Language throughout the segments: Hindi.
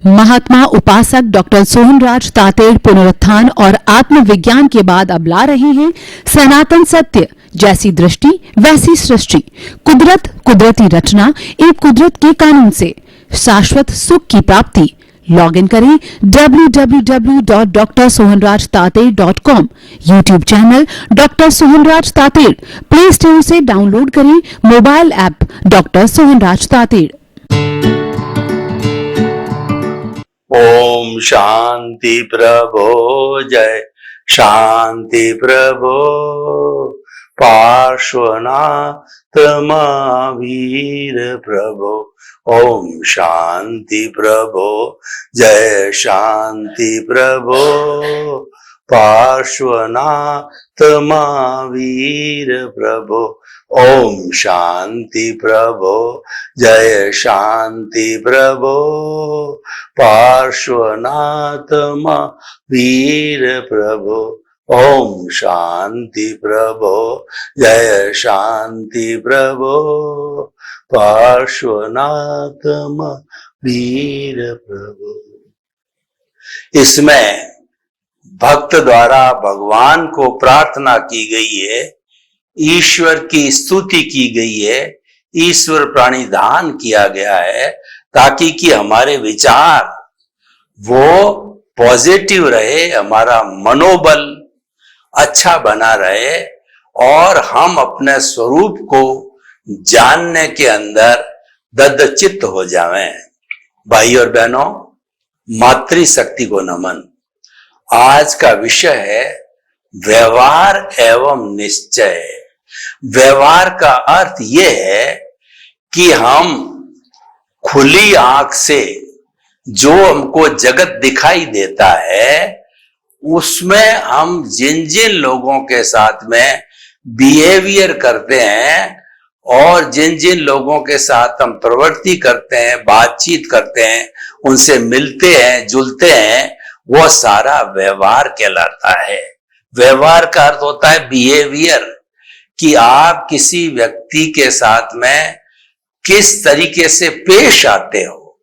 महात्मा उपासक डॉक्टर सोहनराज तातेड़ पुनरुत्थान और आत्मविज्ञान के बाद अब ला रहे हैं सनातन सत्य, जैसी दृष्टि वैसी सृष्टि, कुदरत, कुदरती रचना एक कुदरत के कानून से शाश्वत सुख की प्राप्ति। लॉग इन करें www.drsohanrajtated.com, YouTube channel doctor Sohanraj Tated, play store से डाउनलोड करें mobile app doctor Sohanraj Tated. ओम शांति प्रभो जय शांति प्रभो पार्श्वनाथ महावीर प्रभो। ओम शांति प्रभो जय शांति प्रभो पार्श्वनाथ महावीर प्रभो। ओम शांति प्रभो जय शांति प्रभो पार्श्वनाथ महावीर प्रभो। ओम शांति प्रभो जय शांति प्रभो पार्श्वनाथ महावीर प्रभो। इसमें भक्त द्वारा भगवान को प्रार्थना की गई है, ईश्वर की स्तुति की गई है, ईश्वर प्राणिधान किया गया है, ताकि कि हमारे विचार वो पॉजिटिव रहे, हमारा मनोबल अच्छा बना रहे और हम अपने स्वरूप को जानने के अंदर ददचित्त हो जाएं। भाई और बहनों, मातृशक्ति को नमन। आज का विषय है व्यवहार एवं निश्चय। व्यवहार का अर्थ यह है कि हम खुली आंख से जो हमको जगत दिखाई देता है, उसमें हम जिन जिन लोगों के साथ में बिहेवियर करते हैं और जिन जिन लोगों के साथ हम प्रवृत्ति करते हैं, बातचीत करते हैं, उनसे मिलते हैं, जुलते हैं, वो सारा व्यवहार कहलाता है। व्यवहार का अर्थ होता है बिहेवियर, कि आप किसी व्यक्ति के साथ में किस तरीके से पेश आते हो,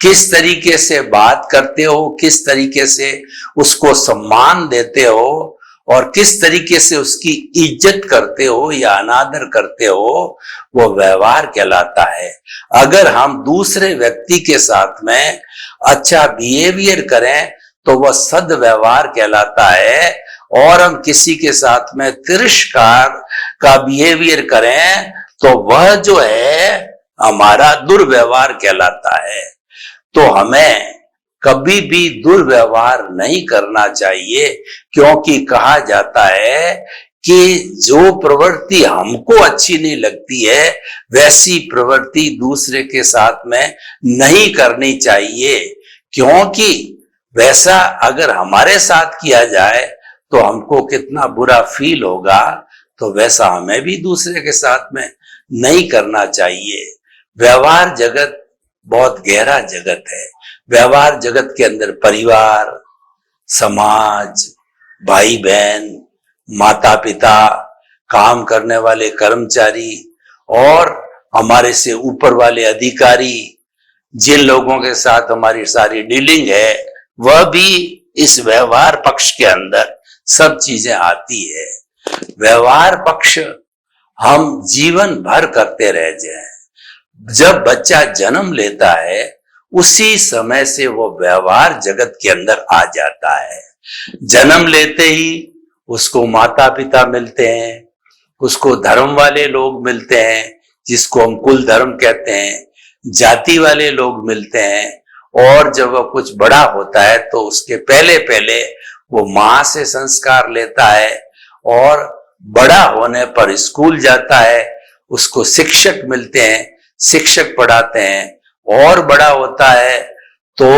किस तरीके से बात करते हो, किस तरीके से उसको सम्मान देते हो और किस तरीके से उसकी इज्जत करते हो या अनादर करते हो, वो व्यवहार कहलाता है। अगर हम दूसरे व्यक्ति के साथ में अच्छा बिहेवियर करें तो वह सद्व्यवहार कहलाता है, और हम किसी के साथ में तिरस्कार का बिहेवियर करें तो वह जो है हमारा दुर्व्यवहार कहलाता है। तो हमें कभी भी दुर्व्यवहार नहीं करना चाहिए, क्योंकि कहा जाता है कि जो प्रवृत्ति हमको अच्छी नहीं लगती है, वैसी प्रवृत्ति दूसरे के साथ में नहीं करनी चाहिए, क्योंकि वैसा अगर हमारे साथ किया जाए तो हमको कितना बुरा फील होगा, तो वैसा हमें भी दूसरे के साथ में नहीं करना चाहिए। व्यवहार जगत बहुत गहरा जगत है। व्यवहार जगत के अंदर परिवार, समाज, भाई बहन, माता पिता, काम करने वाले कर्मचारी और हमारे से ऊपर वाले अधिकारी, जिन लोगों के साथ हमारी सारी डीलिंग है, वह भी इस व्यवहार पक्ष के अंदर सब चीजें आती है। व्यवहार पक्ष हम जीवन भर करते रह जाएं। जब बच्चा जन्म लेता है उसी समय से वो व्यवहार जगत के अंदर आ जाता है। जन्म लेते ही उसको माता पिता मिलते हैं, उसको धर्म वाले लोग मिलते हैं, जिसको हम कुल धर्म कहते हैं, जाति वाले लोग मिलते हैं, और जब वह कुछ बड़ा होता है तो उसके पहले पहले वो माँ से संस्कार लेता है, और बड़ा होने पर स्कूल जाता है, उसको शिक्षक मिलते हैं, शिक्षक पढ़ाते हैं, और बड़ा होता है तो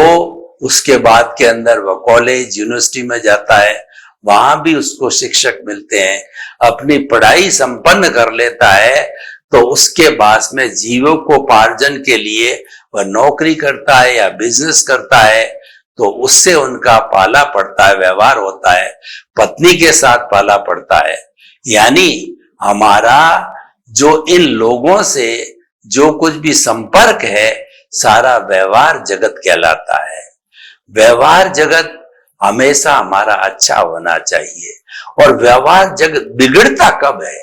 उसके बाद के अंदर वह कॉलेज यूनिवर्सिटी में जाता है, वहां भी उसको शिक्षक मिलते हैं। अपनी पढ़ाई संपन्न कर लेता है तो उसके बाद में जीविकोपार्जन के लिए वह नौकरी करता है या बिजनेस करता है, तो उससे उनका पाला पड़ता है, व्यवहार होता है। पत्नी के साथ पाला पड़ता है। यानी हमारा जो इन लोगों से जो कुछ भी संपर्क है, सारा व्यवहार जगत कहलाता है। व्यवहार जगत हमेशा हमारा अच्छा होना चाहिए। और व्यवहार जगत बिगड़ता कब है?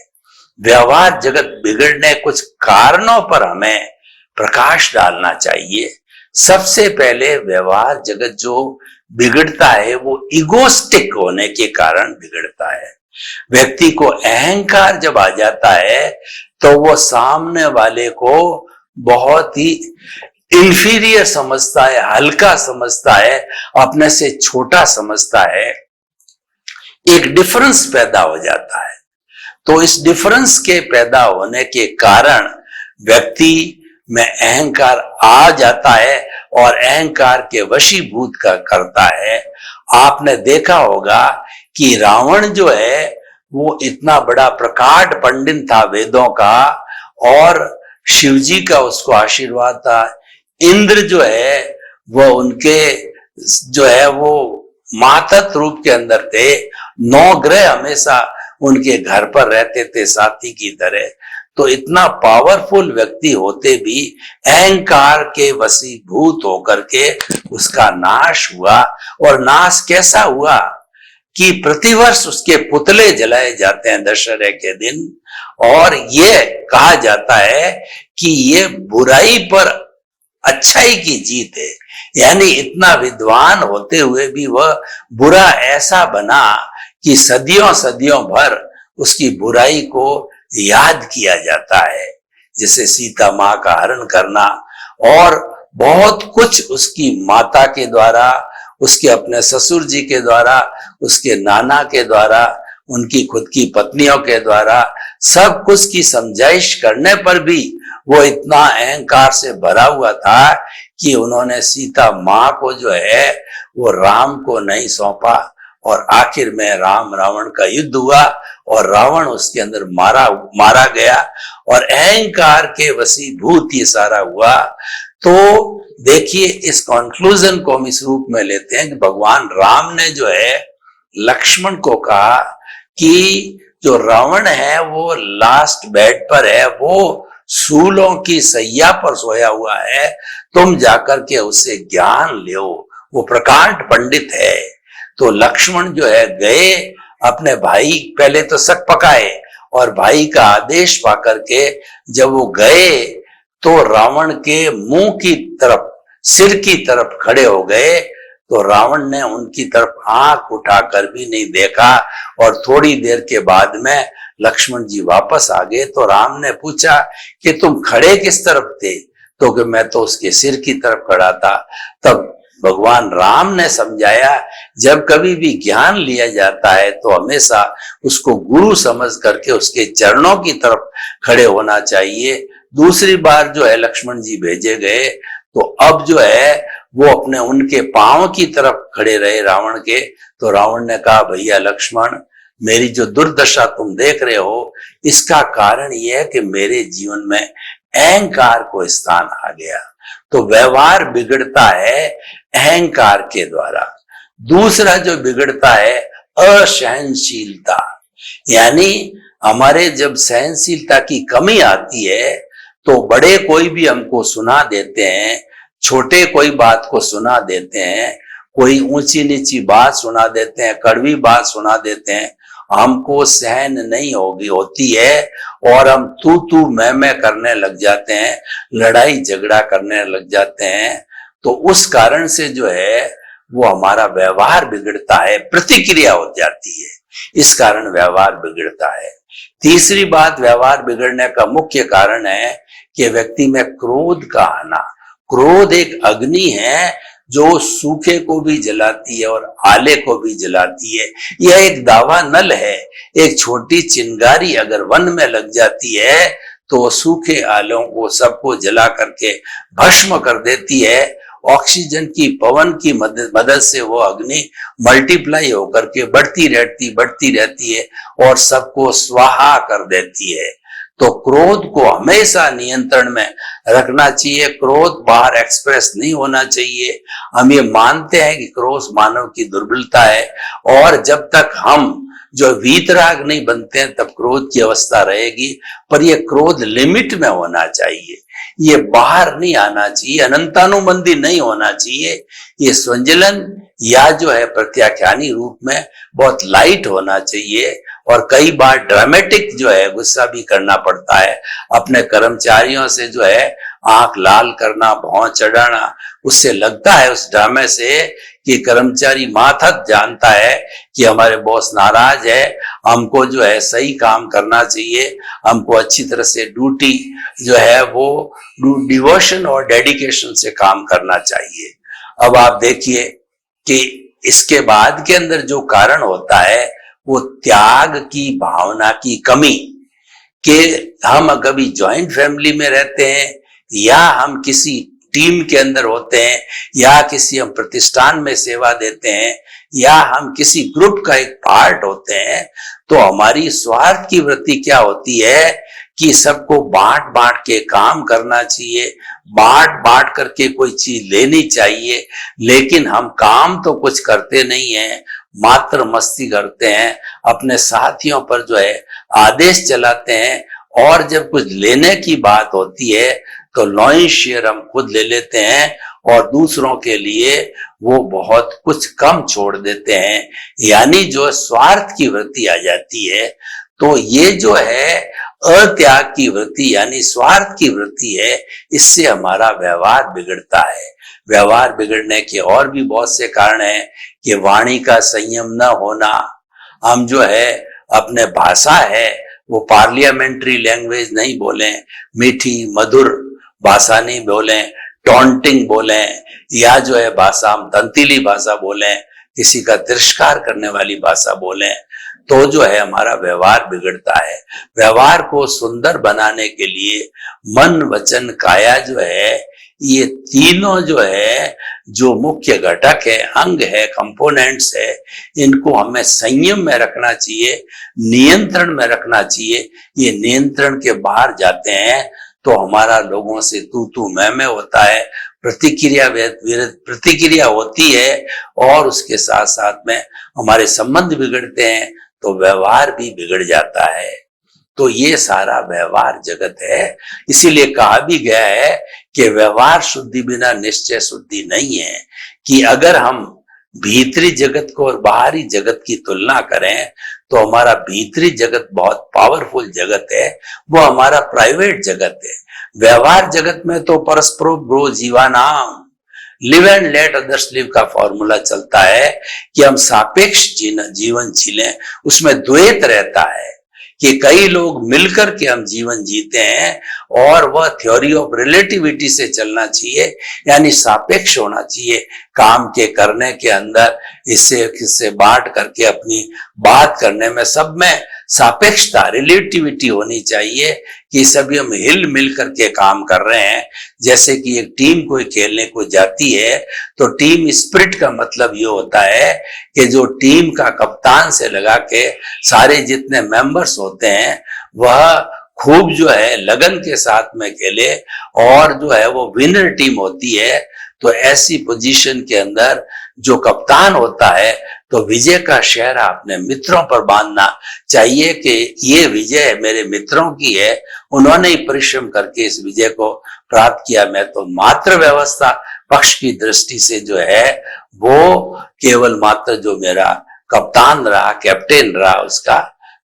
व्यवहार जगत बिगड़ने कुछ कारणों पर हमें प्रकाश डालना चाहिए। सबसे पहले व्यवहार जगत जो बिगड़ता है वो इगोस्टिक होने के कारण बिगड़ता है। व्यक्ति को अहंकार जब आ जाता है तो वो सामने वाले को बहुत ही इंफीरियर समझता है, हल्का समझता है, अपने से छोटा समझता है। एक डिफरेंस पैदा हो जाता है। तो इस डिफरेंस के पैदा होने के कारण व्यक्ति में अहंकार आ जाता है और अहंकार के वशीभूत करता है। आपने देखा होगा कि रावण जो है वो इतना बड़ा प्रकांड पंडित था वेदों का, और शिवजी का उसको आशीर्वाद था। इंद्र जो है वो उनके जो है वो मातृ रूप के अंदर थे। 9 ग्रह हमेशा उनके घर पर रहते थे साथी की तरह। तो इतना पावरफुल व्यक्ति होते भी अहंकार के वशीभूत होकर के उसका नाश हुआ। और नाश कैसा हुआ कि प्रतिवर्ष उसके पुतले जलाए जाते हैं दशहरे के दिन, और ये कहा जाता है कि ये बुराई पर अच्छाई की जीत है। यानी इतना विद्वान होते हुए भी वह बुरा ऐसा बना कि सदियों सदियों भर उसकी बुराई को याद किया जाता है। जैसे सीता माँ का हरण करना, और बहुत कुछ उसकी माता के द्वारा, उसके अपने ससुर जी के द्वारा, उसके नाना के द्वारा, उनकी खुद की पत्नियों के द्वारा, सब कुछ की समझाइश करने पर भी वो इतना अहंकार से भरा हुआ था कि उन्होंने सीता माँ को जो है वो राम को नहीं सौंपा। और आखिर में राम रावण का युद्ध हुआ और रावण उसके अंदर मारा गया, और अहंकार के वशीभूत ये सारा हुआ। तो देखिए, इस कंक्लूजन को हम इस रूप में लेते हैं कि भगवान राम ने जो है लक्ष्मण को कहा कि जो रावण है वो लास्ट बेड पर है, वो सूलों की सैया पर सोया हुआ है, तुम जाकर के उससे ज्ञान लो, वो प्रकांड पंडित है। तो लक्ष्मण जो है गए, अपने भाई पहले तो शक पकाए, और भाई का आदेश पाकर के जब वो गए तो रावण के मुंह की तरफ, सिर की तरफ खड़े हो गए। तो रावण ने उनकी तरफ आंख उठाकर भी नहीं देखा, और थोड़ी देर के बाद में लक्ष्मण जी वापस आ गए। तो राम ने पूछा कि तुम खड़े किस तरफ थे? तो कि मैं तो उसके सिर की तरफ खड़ा था। तब भगवान राम ने समझाया, जब कभी भी ज्ञान लिया जाता है तो हमेशा उसको गुरु समझ करके उसके चरणों की तरफ खड़े होना चाहिए। दूसरी बार जो है लक्ष्मण जी भेजे गए, तो अब जो है वो अपने उनके पांव की तरफ खड़े रहे रावण के। तो रावण ने कहा, भैया लक्ष्मण, मेरी जो दुर्दशा तुम देख रहे हो इसका कारण यह है कि मेरे जीवन में अहंकार को स्थान आ गया। तो व्यवहार बिगड़ता है अहंकार के द्वारा। दूसरा जो बिगड़ता है असहनशीलता, यानी हमारे जब सहनशीलता की कमी आती है तो बड़े कोई भी हमको सुना देते हैं, छोटे कोई बात को सुना देते हैं, कोई ऊंची नीची बात सुना देते हैं, कड़वी बात सुना देते हैं, हमको सहन नहीं होती है और हम तू मैं करने लग जाते हैं, लड़ाई झगड़ा करने लग जाते हैं। तो उस कारण से जो है वो हमारा व्यवहार बिगड़ता है, प्रतिक्रिया हो जाती है, इस कारण व्यवहार बिगड़ता है। तीसरी बात, व्यवहार बिगड़ने का मुख्य कारण है कि व्यक्ति में क्रोध का आना। क्रोध एक अग्नि है जो सूखे को भी जलाती है और आले को भी जलाती है। यह एक दावा नल है। एक छोटी चिंगारी अगर वन में लग जाती है तो सूखे आलों को सबको जला करके भस्म कर देती है। ऑक्सीजन की, पवन की मदद से वो अग्नि मल्टीप्लाई होकर के बढ़ती रहती है और सबको स्वाहा कर देती है। तो क्रोध को हमेशा नियंत्रण में रखना चाहिए। क्रोध बाहर एक्सप्रेस नहीं होना चाहिए। हम ये मानते हैं कि क्रोध मानव की दुर्बलता है, और जब तक हम जो वीतराग नहीं बनते हैं तब क्रोध की अवस्था रहेगी, पर यह क्रोध लिमिट में होना चाहिए। ये बाहर नहीं आना चाहिए, अनंतानुबंधी नहीं होना चाहिए। ये संजलन या जो है प्रत्याख्यानी रूप में बहुत लाइट होना चाहिए। और कई बार ड्रामेटिक जो है गुस्सा भी करना पड़ता है, अपने कर्मचारियों से जो है आंख लाल करना, भौं चढ़ाना। उससे लगता है उस ड्रामे से कि कर्मचारी माथक जानता है कि हमारे बॉस नाराज है, हमको जो है सही काम करना चाहिए, हमको अच्छी तरह से ड्यूटी जो है वो डिवोशन और डेडिकेशन से काम करना चाहिए। अब आप देखिए कि इसके बाद के अंदर जो कारण होता है वो त्याग की भावना की कमी। कि हम कभी ज्वाइंट फैमिली में रहते हैं या हम किसी टीम के अंदर होते हैं या किसी हम प्रतिष्ठान में सेवा देते हैं या हम किसी ग्रुप का एक पार्ट होते हैं, तो हमारी स्वार्थ की वृत्ति क्या होती है कि सबको बांट बांट के काम करना चाहिए, बांट बांट करके कोई चीज लेनी चाहिए। लेकिन हम काम तो कुछ करते नहीं है, मात्र मस्ती करते हैं, अपने साथियों पर जो है आदेश चलाते हैं। और जब कुछ लेने की बात होती है तो लॉइन शेयर हम खुद ले लेते हैं और दूसरों के लिए वो बहुत कुछ कम छोड़ देते हैं, यानी जो स्वार्थ की वृत्ति आ जाती है। तो ये जो है अत्याग की वृत्ति यानी स्वार्थ की वृत्ति है, इससे हमारा व्यवहार बिगड़ता है। व्यवहार बिगड़ने के और भी बहुत से कारण हैं कि वाणी का संयम न होना, हम जो है अपने भाषा है वो पार्लियामेंट्री लैंग्वेज नहीं बोलें, मीठी मधुर भाषा नहीं बोलें, टॉन्टिंग बोलें, या जो है भाषा हम तंतीली भाषा बोलें, किसी का तिरस्कार करने वाली भाषा बोलें, तो जो है हमारा व्यवहार बिगड़ता है। व्यवहार को सुंदर बनाने के लिए मन वचन काया जो है, ये तीनों जो है जो मुख्य घटक है, अंग है, कंपोनेंट्स है, इनको हमें संयम में रखना चाहिए, नियंत्रण में रखना चाहिए। ये नियंत्रण के बाहर जाते हैं तो हमारा लोगों से तू तू मैं होता है, प्रतिक्रिया होती है और उसके साथ साथ में हमारे संबंध बिगड़ते हैं, तो व्यवहार भी बिगड़ जाता है। तो ये सारा व्यवहार जगत है। इसीलिए कहा भी गया है कि व्यवहार शुद्धि बिना निश्चय शुद्धि नहीं है। कि अगर हम भीतरी जगत को और बाहरी जगत की तुलना करें तो हमारा भीतरी जगत बहुत पावरफुल जगत है, वो हमारा प्राइवेट जगत है। व्यवहार जगत में तो परस्परो ब्रो जीवानाम, live and let others live का फॉर्मूला चलता है कि हम सापेक्ष जीवन जीलें। उसमें द्वैत रहता है कि कई लोग मिलकर के हम जीवन जीते हैं और वह थ्योरी ऑफ रिलेटिविटी से चलना चाहिए, यानी सापेक्ष होना चाहिए। काम के करने के अंदर इससे बांट करके अपनी बात करने में सब में सापेक्षता रिलेटिविटी होनी चाहिए कि सभी हम हिल मिल करके काम कर रहे हैं। जैसे कि एक टीम कोई खेलने को जाती है तो टीम स्पिरिट का मतलब ये होता है कि जो टीम का कप्तान से लगा के सारे जितने मेंबर्स होते हैं वह खूब जो है लगन के साथ में खेले और जो है वो विनर टीम होती है। तो ऐसी पोजीशन के अंदर जो कप्तान होता है तो विजय का शहरा अपने मित्रों पर बांधना चाहिए कि ये विजय मेरे मित्रों की है, उन्होंने ही परिश्रम करके इस विजय को प्राप्त किया। मैं तो मात्र व्यवस्था पक्ष की दृष्टि से जो है वो केवल मात्र जो मेरा कप्तान रहा, कैप्टन रहा उसका,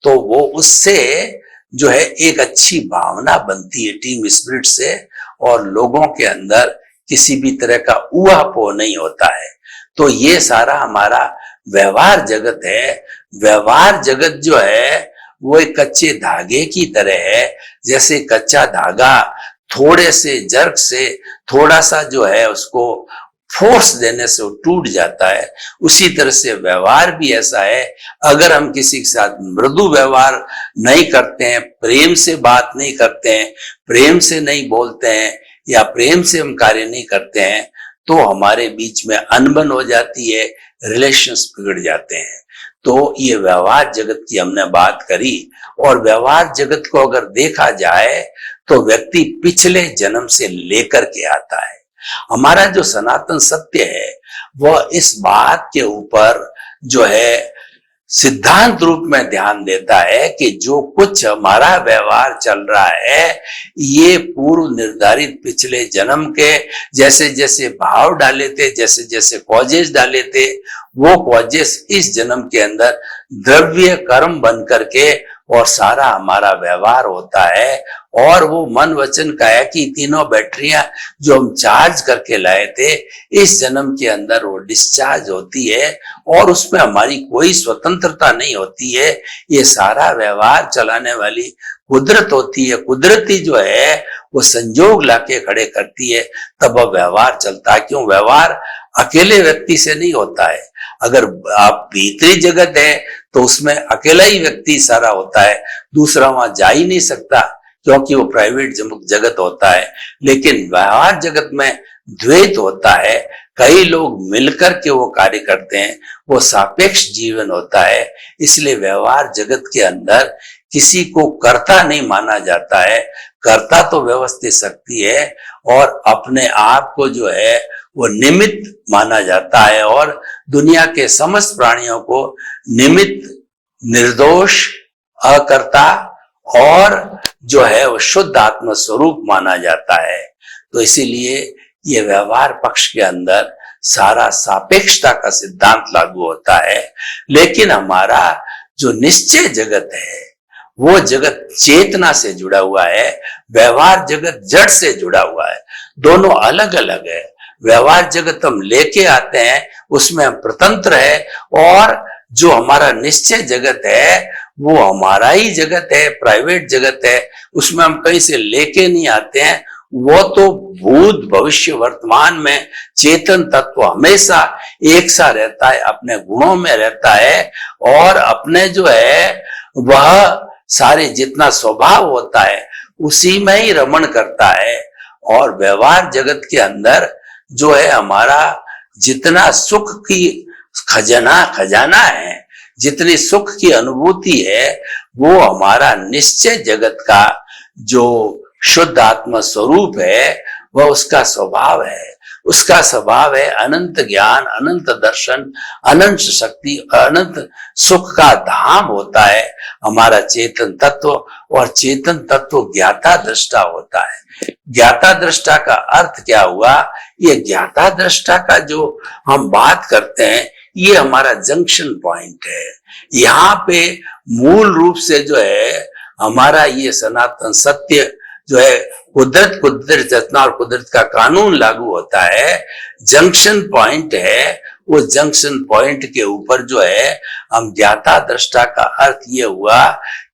तो वो उससे जो है एक अच्छी भावना बनती है टीम स्पिरिट से, और लोगों के अंदर किसी भी तरह का ऊहापोह नहीं होता है। तो ये सारा हमारा व्यवहार जगत है। व्यवहार जगत जो है वो एक कच्चे धागे की तरह है। जैसे कच्चा धागा थोड़े से जर्क से थोड़ा सा जो है उसको फोर्स देने से वो टूट जाता है, उसी तरह से व्यवहार भी ऐसा है। अगर हम किसी के साथ मृदु व्यवहार नहीं करते हैं, प्रेम से बात नहीं करते हैं, प्रेम से नहीं बोलते हैं या प्रेम से हम कार्य नहीं करते हैं, तो हमारे बीच में अनबन हो जाती है, रिलेशंस बिगड़ जाते हैं। तो ये व्यवहार जगत की हमने बात करी, और व्यवहार जगत को अगर देखा जाए तो व्यक्ति पिछले जन्म से लेकर के आता है। हमारा जो सनातन सत्य है वह इस बात के ऊपर जो है सिद्धांत रूप में ध्यान देता है कि जो कुछ हमारा व्यवहार चल रहा है ये पूर्व निर्धारित पिछले जन्म के जैसे जैसे भाव डाले थे, जैसे जैसे कॉजेस डाले थे, वो कॉजेस इस जन्म के अंदर द्रव्य कर्म बन करके और सारा हमारा व्यवहार होता है। और वो मन वचन काया की तीनों बैटरियां जो हम चार्ज करके लाए थे इस जन्म के अंदर वो डिस्चार्ज होती है और उसमें हमारी कोई स्वतंत्रता नहीं होती है। ये सारा व्यवहार चलाने वाली कुदरत होती है। कुदरती जो है वो संजोग लाके खड़े करती है, तब वह व्यवहार चलता है। क्यों? व्यवहार अकेले व्यक्ति से नहीं होता है। अगर आप भीतरी जगत है तो उसमें अकेला ही व्यक्ति सारा होता है, दूसरा वहां जा ही नहीं सकता क्योंकि वो प्राइवेट जगत होता है। लेकिन व्यवहार जगत में द्वैत होता है, कई लोग मिलकर के वो कार्य करते हैं, वो सापेक्ष जीवन होता है। इसलिए व्यवहार जगत के अंदर किसी को कर्ता नहीं माना जाता है। कर्ता तो व्यवस्थित शक्ति है और अपने आप को जो है वो निमित्त माना जाता है और दुनिया के समस्त प्राणियों को निमित्त, निर्दोष, अकर्ता और जो है वो शुद्ध आत्म स्वरूप माना जाता है। तो इसीलिए ये व्यवहार पक्ष के अंदर सारा सापेक्षता का सिद्धांत लागू होता है। लेकिन हमारा जो निश्चय जगत है वो जगत चेतना से जुड़ा हुआ है, व्यवहार जगत जड़ से जुड़ा हुआ है। दोनों अलग अलग है। व्यवहार जगत हम लेके आते हैं, उसमें हम स्वतंत्र है, और जो हमारा निश्चय जगत है वो हमारा ही जगत है, प्राइवेट जगत है, उसमें हम कहीं से लेके नहीं आते हैं। वो तो भूत भविष्य वर्तमान में चेतन तत्व हमेशा एक सा रहता है, अपने गुणों में रहता है और अपने जो है वह सारे जितना स्वभाव होता है उसी में ही रमण करता है। और व्यवहार जगत के अंदर जो है हमारा जितना सुख की खजाना है, जितनी सुख की अनुभूति है, वो हमारा निश्चय जगत का जो शुद्ध आत्मा स्वरूप है वह उसका स्वभाव है। उसका स्वभाव है अनंत ज्ञान, अनंत दर्शन, अनंत शक्ति, अनंत सुख का धाम होता है हमारा चेतन तत्व। और चेतन तत्व ज्ञाता दृष्टा होता है। ज्ञाता दृष्टा का अर्थ क्या हुआ? ये ज्ञाता दृष्टा का जो हम बात करते हैं ये हमारा जंक्शन पॉइंट है। यहाँ पे मूल रूप से जो है हमारा ये सनातन सत्य जो है कुदरत रचना और कुदरत का कानून लागू होता है। जंक्शन पॉइंट है, वो जंक्शन पॉइंट के ऊपर जो है हम ज्ञाता दृष्टा का अर्थ ये हुआ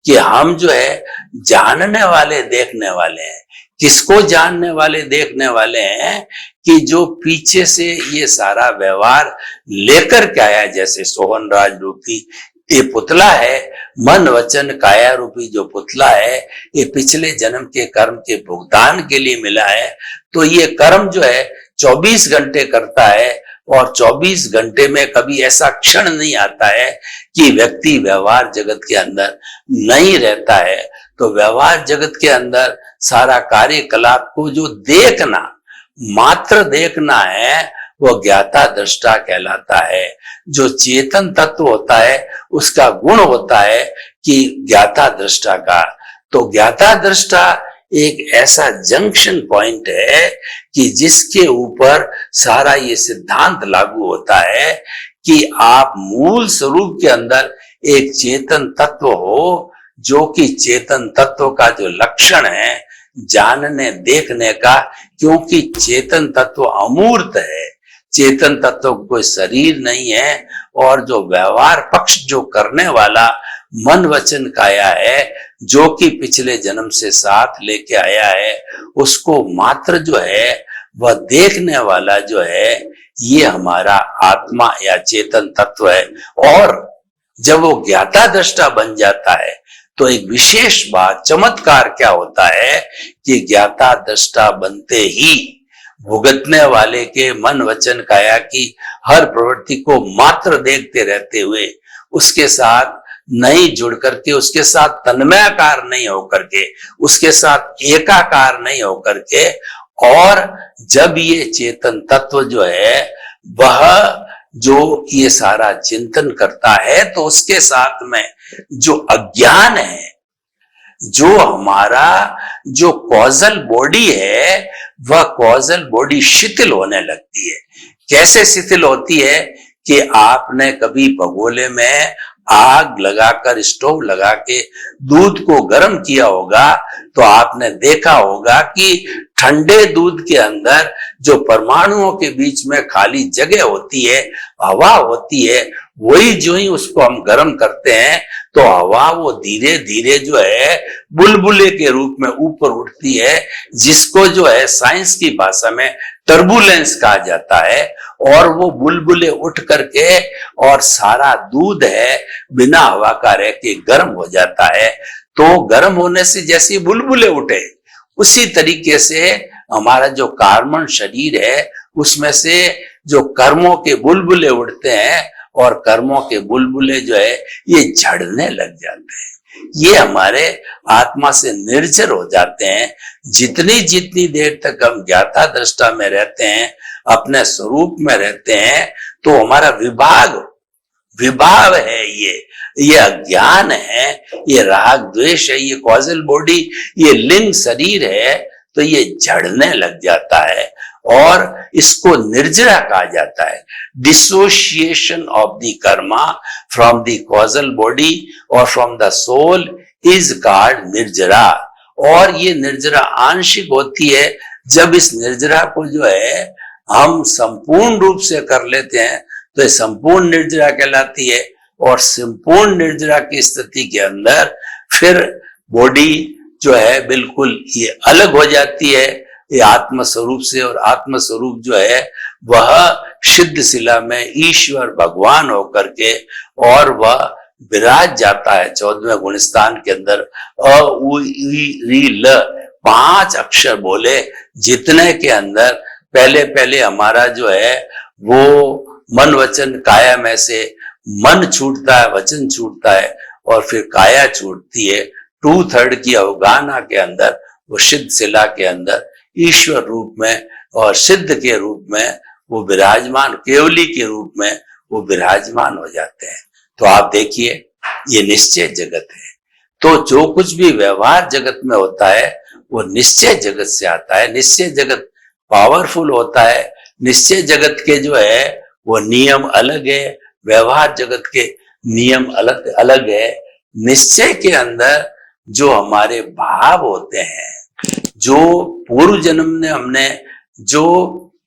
कि हम जो है जानने वाले देखने वाले हैं। किसको जानने वाले देखने वाले हैं? कि जो पीछे से ये सारा व्यवहार लेकर के आया, जैसे सोहन राज रूपी ये पुतला है, मन वचन काया रूपी जो पुतला है, ये पिछले जन्म के कर्म के भुगतान के लिए मिला है। तो ये कर्म जो है 24 घंटे करता है और 24 घंटे में कभी ऐसा क्षण नहीं आता है कि व्यक्ति व्यवहार जगत के अंदर नहीं रहता है। तो व्यवहार जगत के अंदर सारा कार्यकलाप को जो देखना, मात्र देखना है, वो ज्ञाता दृष्टा कहलाता है। जो चेतन तत्व होता है उसका गुण होता है कि ज्ञाता दृष्टा का। तो ज्ञाता दृष्टा एक ऐसा जंक्शन पॉइंट है कि जिसके ऊपर सारा ये सिद्धांत लागू होता है कि आप मूल स्वरूप के अंदर एक चेतन तत्व हो, जो कि चेतन तत्व का जो लक्षण है जानने देखने का, क्योंकि चेतन तत्व अमूर्त है, चेतन तत्व कोई शरीर नहीं है। और जो व्यवहार पक्ष जो करने वाला मन वचन काया है, जो कि पिछले जन्म से साथ लेके आया है, उसको मात्र जो है वह देखने वाला जो है ये हमारा आत्मा या चेतन तत्व है। और जब वो ज्ञाता दृष्टा बन जाता है तो एक विशेष बात, चमत्कार क्या होता है कि ज्ञाता दृष्टा बनते ही भुगतने वाले के मन वचन काया की हर प्रवृत्ति को मात्र देखते रहते हुए उसके साथ नहीं जुड़ करके, उसके साथ तन्मयाकार नहीं होकर के, उसके साथ एकाकार नहीं होकर के, और जब ये चेतन तत्व जो है वह जो ये सारा चिंतन करता है, तो उसके साथ में जो अज्ञान है, जो हमारा जो कॉजल बॉडी है, वह कॉजल बॉडी शिथिल होने लगती है। कैसे शिथिल होती है कि आपने कभी भगोले में आग लगाकर, स्टोव लगा के दूध को गर्म किया होगा, तो आपने देखा होगा कि ठंडे दूध के अंदर जो परमाणुओं के बीच में खाली जगह होती है, हवा होती है, वही जो ही उसको हम गर्म करते हैं तो हवा वो धीरे धीरे जो है बुलबुले के रूप में ऊपर उठती है, जिसको जो है साइंस की भाषा में टर्बुलेंस कहा जाता है। और वो बुलबुले उठ करके और सारा दूध है बिना हवा का रह के गर्म हो जाता है। तो गर्म होने से जैसे बुलबुले उठे, उसी तरीके से हमारा जो कार्बन शरीर है, उसमें से जो कर्मों के बुलबुले उठते हैं और कर्मों के बुलबुले जो है ये झड़ने लग जाते हैं। ये हमारे आत्मा से निर्जर हो जाते हैं। जितनी जितनी देर तक हम ज्ञाता दृष्टा में रहते हैं, अपने स्वरूप में रहते हैं, तो हमारा विभाव है, ये अज्ञान है, ये राग द्वेष है, ये कॉजल बॉडी, ये लिंग शरीर है, तो ये झड़ने लग जाता है और इसको निर्जरा कहा जाता है। Dissociation of the karma from the causal body और from the soul is called nirjara. और ये निर्जरा आंशिक होती है। जब इस निर्जरा को जो है हम संपूर्ण रूप से कर लेते हैं तो ये संपूर्ण निर्जरा कहलाती है। और संपूर्ण निर्जरा की स्थिति के अंदर फिर बॉडी जो है बिल्कुल ये अलग हो जाती है ये आत्म स्वरूप से। और आत्म स्वरूप जो है वह सिद्ध शिला में ईश्वर भगवान होकर के और वह विराज जाता है 14वें गुणस्थान के अंदर। अ उ ई री ल 5 अक्षर बोले, जितने के अंदर पहले हमारा जो है वो मन वचन काया में से मन छूटता है, वचन छूटता है और फिर काया छूटती है। 2/3 की अवगाहना के अंदर वो सिद्ध शिला के अंदर ईश्वर रूप में और सिद्ध के रूप में वो विराजमान, केवली के रूप में वो विराजमान हो जाते हैं। तो आप देखिए ये निश्चय जगत है। तो जो कुछ भी व्यवहार जगत में होता है वो निश्चय जगत से आता है। निश्चय जगत पावरफुल होता है। निश्चय जगत के जो है वो नियम अलग है, व्यवहार जगत के नियम अलग है। निश्चय के अंदर जो हमारे भाव होते हैं, जो पूर्व जन्म ने हमने जो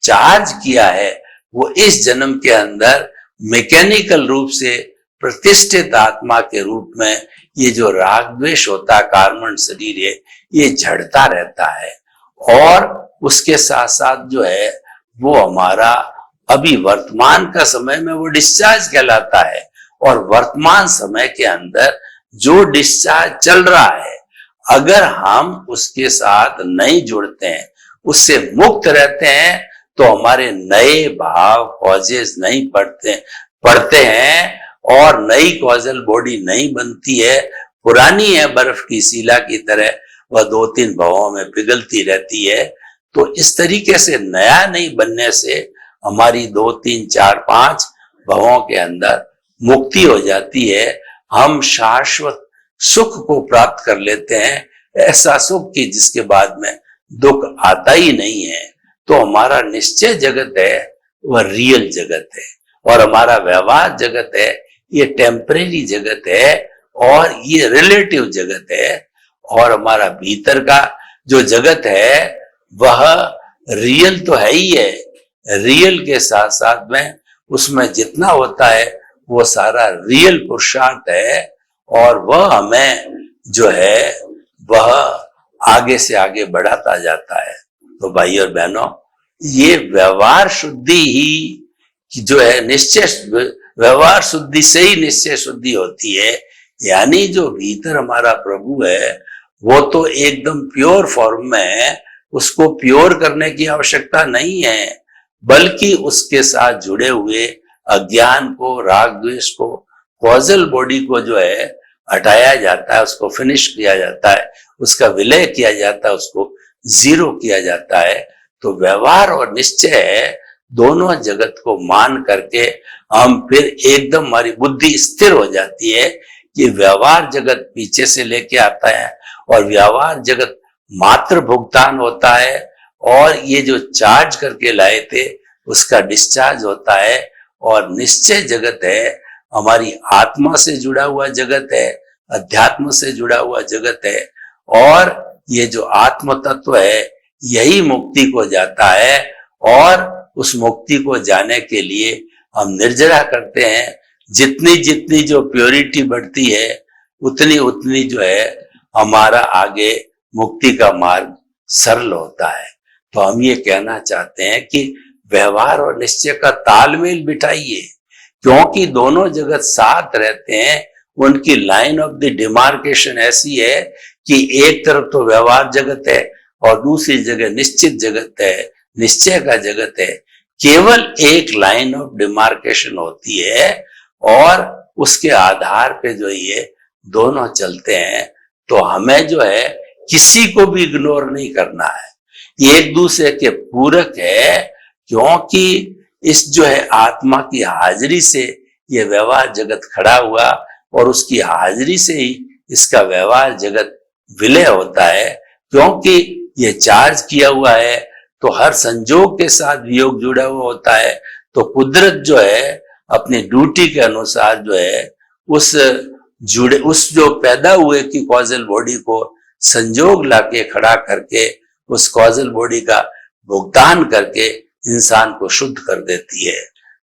चार्ज किया है, वो इस जन्म के अंदर मैकेनिकल रूप से प्रतिष्ठित आत्मा के रूप में ये जो राग द्वेष होता है, कार्बन शरीर है, ये झड़ता रहता है। और उसके साथ साथ जो है वो हमारा अभी वर्तमान का समय में वो डिस्चार्ज कहलाता है। और वर्तमान समय के अंदर जो डिस्चार्ज चल रहा है, अगर हम उसके साथ नहीं जुड़ते हैं, उससे मुक्त रहते हैं, तो हमारे नए भाव कॉजेस नहीं पड़ते हैं और नई कॉजल बॉडी नहीं बनती है। पुरानी है बर्फ की शिला की तरह, वह 2-3 भावों में पिघलती रहती है। तो इस तरीके से नया नहीं बनने से हमारी 2, 3, 4, 5 भावों के अंदर मुक्ति हो जाती है। हम शाश्वत सुख को प्राप्त कर लेते हैं, ऐसा सुख कि जिसके बाद में दुख आता ही नहीं है। तो हमारा निश्चय जगत है वह रियल जगत है और हमारा व्यवहार जगत है ये टेम्परेरी जगत है और ये रिलेटिव जगत है। और हमारा भीतर का जो जगत है वह रियल तो है ही है। रियल के साथ साथ में उसमें जितना होता है वो सारा रियल पुरुषार्थ है और वह हमें जो है वह आगे से आगे बढ़ाता जाता है। तो भाई और बहनों, ये व्यवहार शुद्धि ही जो है निश्चय, व्यवहार शुद्धि से ही निश्चय शुद्धि होती है। यानी जो भीतर हमारा प्रभु है वो तो एकदम प्योर फॉर्म में है, उसको प्योर करने की आवश्यकता नहीं है, बल्कि उसके साथ जुड़े हुए अज्ञान को, राग द्वेष को, कॉजल बॉडी को जो है हटाया जाता है, उसको फिनिश किया जाता है, उसका विलय किया जाता है, उसको जीरो किया जाता है। तो व्यवहार और निश्चय है दोनों जगत को मान करके हम फिर एकदम हमारी बुद्धि स्थिर हो जाती है कि व्यवहार जगत पीछे से लेके आता है और व्यवहार जगत मात्र भुगतान होता है और ये जो चार्ज करके लाए थे उसका डिस्चार्ज होता है और निश्चय जगत है हमारी आत्मा से जुड़ा हुआ जगत है, अध्यात्म से जुड़ा हुआ जगत है और ये जो आत्म तत्व है यही मुक्ति को जाता है और उस मुक्ति को जाने के लिए हम निर्जरा करते हैं। जितनी जितनी जो प्योरिटी बढ़ती है उतनी उतनी जो है हमारा आगे मुक्ति का मार्ग सरल होता है। तो हम ये कहना चाहते हैं कि व्यवहार और निश्चय का तालमेल बिठाइए, क्योंकि दोनों जगत साथ रहते हैं। उनकी लाइन ऑफ द डिमार्केशन ऐसी है कि एक तरफ तो व्यवहार जगत है और दूसरी जगह निश्चित जगत है, निश्चय का जगत है। केवल एक लाइन ऑफ डिमार्केशन होती है और उसके आधार पे जो ये दोनों चलते हैं। तो हमें जो है किसी को भी इग्नोर नहीं करना है, ये एक दूसरे के पूरक है, क्योंकि इस जो है आत्मा की हाजिरी से ये व्यवहार जगत खड़ा हुआ और उसकी हाजिरी से ही इसका व्यवहार जगत विलय होता है। क्योंकि ये चार्ज किया हुआ है तो हर संजोग के साथ वियोग जुड़ा हुआ होता है। तो कुदरत जो है अपनी ड्यूटी के अनुसार जो है उस जो पैदा हुए की कॉजल बॉडी को संजोग लाके खड़ा करके उस कॉजल बॉडी का भुगतान करके इंसान को शुद्ध कर देती है।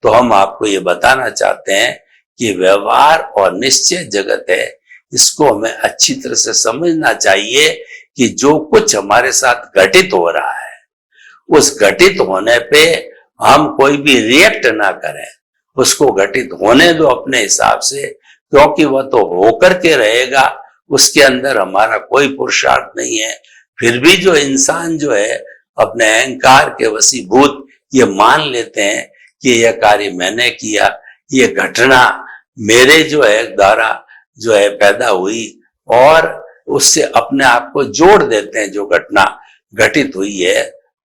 तो हम आपको ये बताना चाहते हैं कि व्यवहार और निश्चय जगत है, इसको हमें अच्छी तरह से समझना चाहिए कि जो कुछ हमारे साथ घटित हो रहा है उस घटित होने पे हम कोई भी रिएक्ट ना करें, उसको घटित होने दो अपने हिसाब से, क्योंकि वह तो होकर के रहेगा, उसके अंदर हमारा कोई पुरुषार्थ नहीं है। फिर भी जो इंसान जो है अपने अहंकार के वशीभूत ये मान लेते हैं कि यह कार्य मैंने किया, ये घटना मेरे जो है द्वारा जो है पैदा हुई और उससे अपने आप को जोड़ देते हैं। जो घटना घटित हुई है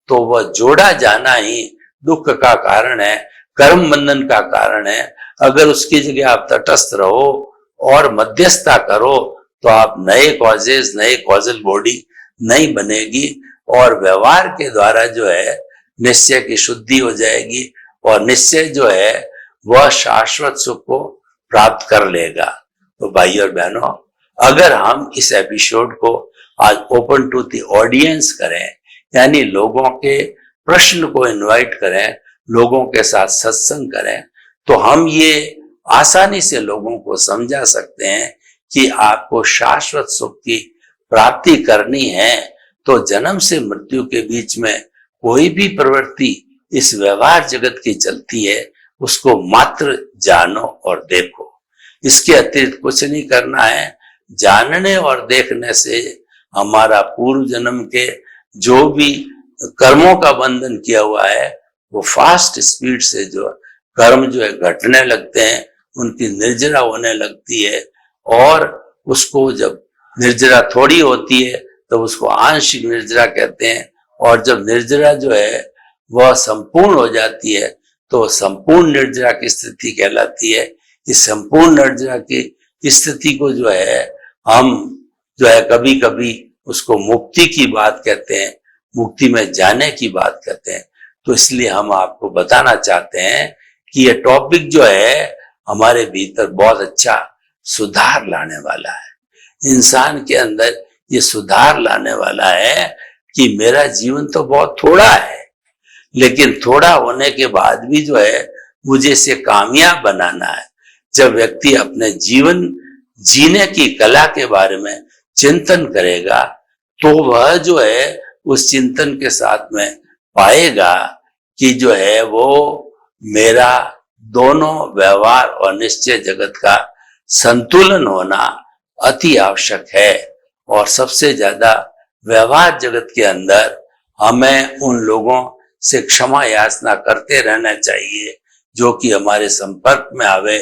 तो वह जोड़ा जाना ही दुख का कारण है, कर्म बंधन का कारण है। अगर उसकी जगह आप तटस्थ रहो और मध्यस्थता करो तो आप नए कॉजेस, नए कॉजल बॉडी नहीं बनेगी और व्यवहार के द्वारा जो है निश्चय की शुद्धि हो जाएगी और निश्चय जो है वह शाश्वत सुख को प्राप्त कर लेगा। तो भाई और बहनों, अगर हम इस एपिसोड को आज ओपन टू द ऑडियंस करें, यानी लोगों के प्रश्न को इनवाइट करें, लोगों के साथ सत्संग करें, तो हम ये आसानी से लोगों को समझा सकते हैं कि आपको शाश्वत सुख की प्राप्ति करनी है तो जन्म से मृत्यु के बीच में कोई भी प्रवृत्ति इस व्यवहार जगत की चलती है उसको मात्र जानो और देखो, इसके अतिरिक्त कुछ नहीं करना है। जानने और देखने से हमारा पूर्व जन्म के जो भी कर्मों का बंधन किया हुआ है वो फास्ट स्पीड से जो कर्म जो है घटने लगते हैं, उनकी निर्जरा होने लगती है और उसको जब निर्जरा थोड़ी होती है तो उसको आंशिक निर्जरा कहते हैं और जब निर्जरा जो है वह संपूर्ण हो जाती है तो संपूर्ण निर्जरा की स्थिति कहलाती है। इस संपूर्ण निर्जरा की स्थिति को जो है हम जो है कभी कभी उसको मुक्ति की बात कहते हैं, मुक्ति में जाने की बात कहते हैं। तो इसलिए हम आपको बताना चाहते हैं कि ये टॉपिक जो है हमारे भीतर बहुत अच्छा सुधार लाने वाला है। इंसान के अंदर ये सुधार लाने वाला है कि मेरा जीवन तो बहुत थोड़ा है, लेकिन थोड़ा होने के बाद भी जो है मुझे इसे कामयाब बनाना है। जब व्यक्ति अपने जीवन जीने की कला के बारे में चिंतन करेगा तो वह जो है उस चिंतन के साथ में पाएगा कि जो है वो मेरा दोनों व्यवहार और निश्चय जगत का संतुलन होना अति आवश्यक है। और सबसे ज्यादा व्यवहार जगत के अंदर हमें उन लोगों से क्षमा याचना करते रहना चाहिए जो कि हमारे संपर्क में आवे,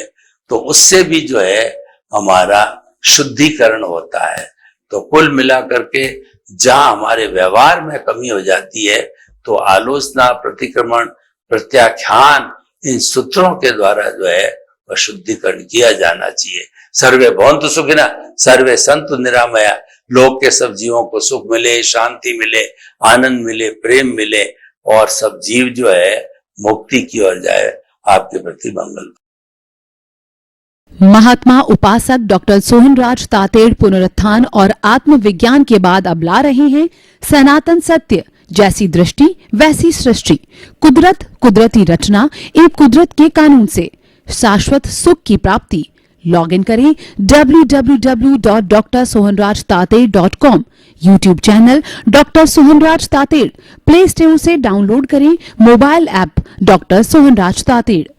तो उससे भी जो है हमारा शुद्धिकरण होता है। तो कुल मिलाकर के जहां हमारे व्यवहार में कमी हो जाती है तो आलोचना, प्रतिक्रमण, प्रत्याख्यान इन सूत्रों के द्वारा जो है वह शुद्धिकरण किया जाना चाहिए। सर्वे भवन्तु सुखिनः, सर्वे सन्तु निरामया। लोक के सब जीवों को सुख मिले, शांति मिले, आनंद मिले, प्रेम मिले और सब जीव जो है मुक्ति की ओर जाए। आपके प्रति मंगल। महात्मा उपासक डॉक्टर सोहनराज तातेड़ पुनरुत्थान और आत्मविज्ञान के बाद अब ला रहे हैं सनातन सत्य, जैसी दृष्टि वैसी सृष्टि, कुदरत, कुदरती रचना एवं कुदरत के कानून से शाश्वत सुख की प्राप्ति। लॉग इन करें www.drsohanrajtated.com, YouTube channel doctor Sohanraj Tated, play store से डाउनलोड करें mobile app doctor Sohanraj Tated.